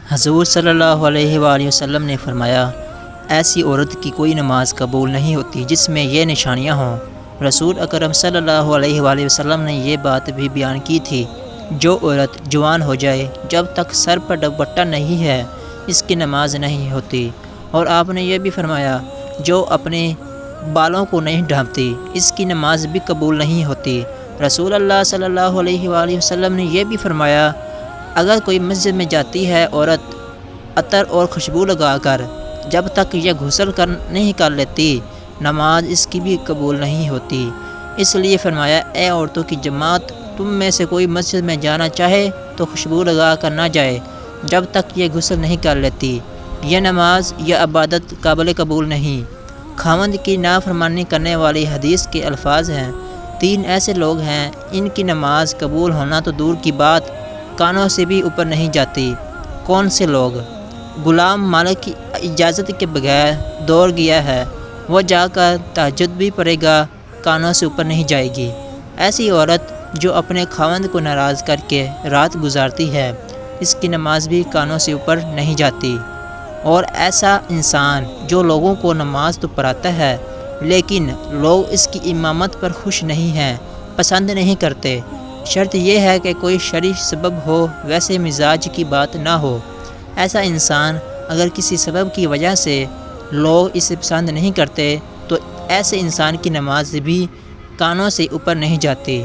حضور صلی اللہ علیہ وآلہ وسلم نے فرمایا، ایسی عورت کی کوئی نماز قبول نہیں ہوتی جس میں یہ نشانیاں ہوں۔ رسول اکرم صلی اللہ علیہ وآلہ وسلم نے یہ بات بھی بیان کی تھی، جو عورت جوان ہو جائے جب تک سر پر دوپٹہ نہیں ہے اس کی نماز نہیں ہوتی۔ اور آپ نے یہ بھی فرمایا، جو اپنے بالوں کو نہیں ڈھانپتی اس کی نماز بھی قبول نہیں ہوتی۔ رسول اللہ صلی اللہ علیہ وآلہ وسلم نے یہ بھی فرمایا، اگر کوئی مسجد میں جاتی ہے عورت عطر اور خوشبو لگا کر، جب تک یہ غسل نہیں کر لیتی نماز اس کی بھی قبول نہیں ہوتی۔ اس لیے فرمایا، اے عورتوں کی جماعت، تم میں سے کوئی مسجد میں جانا چاہے تو خوشبو لگا کر نہ جائے جب تک یہ غسل نہیں کر لیتی۔ یہ نماز یا عبادت قابل قبول نہیں۔ خاوند کی نافرمانی کرنے والی حدیث کے الفاظ ہیں، 3 ایسے لوگ ہیں ان کی نماز قبول ہونا تو دور کی بات کانوں سے بھی اوپر نہیں جاتی۔ کون سے لوگ؟ غلام مالک کی اجازت کے بغیر دوڑ گیا ہے، وہ جا کر تہجد بھی پڑھے گا، کانوں سے اوپر نہیں جائے گی۔ ایسی عورت جو اپنے خاوند کو ناراض کر کے رات گزارتی ہے، اس کی نماز بھی کانوں سے اوپر نہیں جاتی۔ اور ایسا انسان جو لوگوں کو نماز تو پڑھاتا ہے لیکن لوگ اس کی امامت پر خوش نہیں ہیں، پسند نہیں کرتے۔ شرط یہ ہے کہ کوئی شرعی سبب ہو، ویسے مزاج کی بات نہ ہو۔ ایسا انسان اگر کسی سبب کی وجہ سے لوگ اسے پسند نہیں کرتے تو ایسے انسان کی نماز بھی کانوں سے اوپر نہیں جاتی۔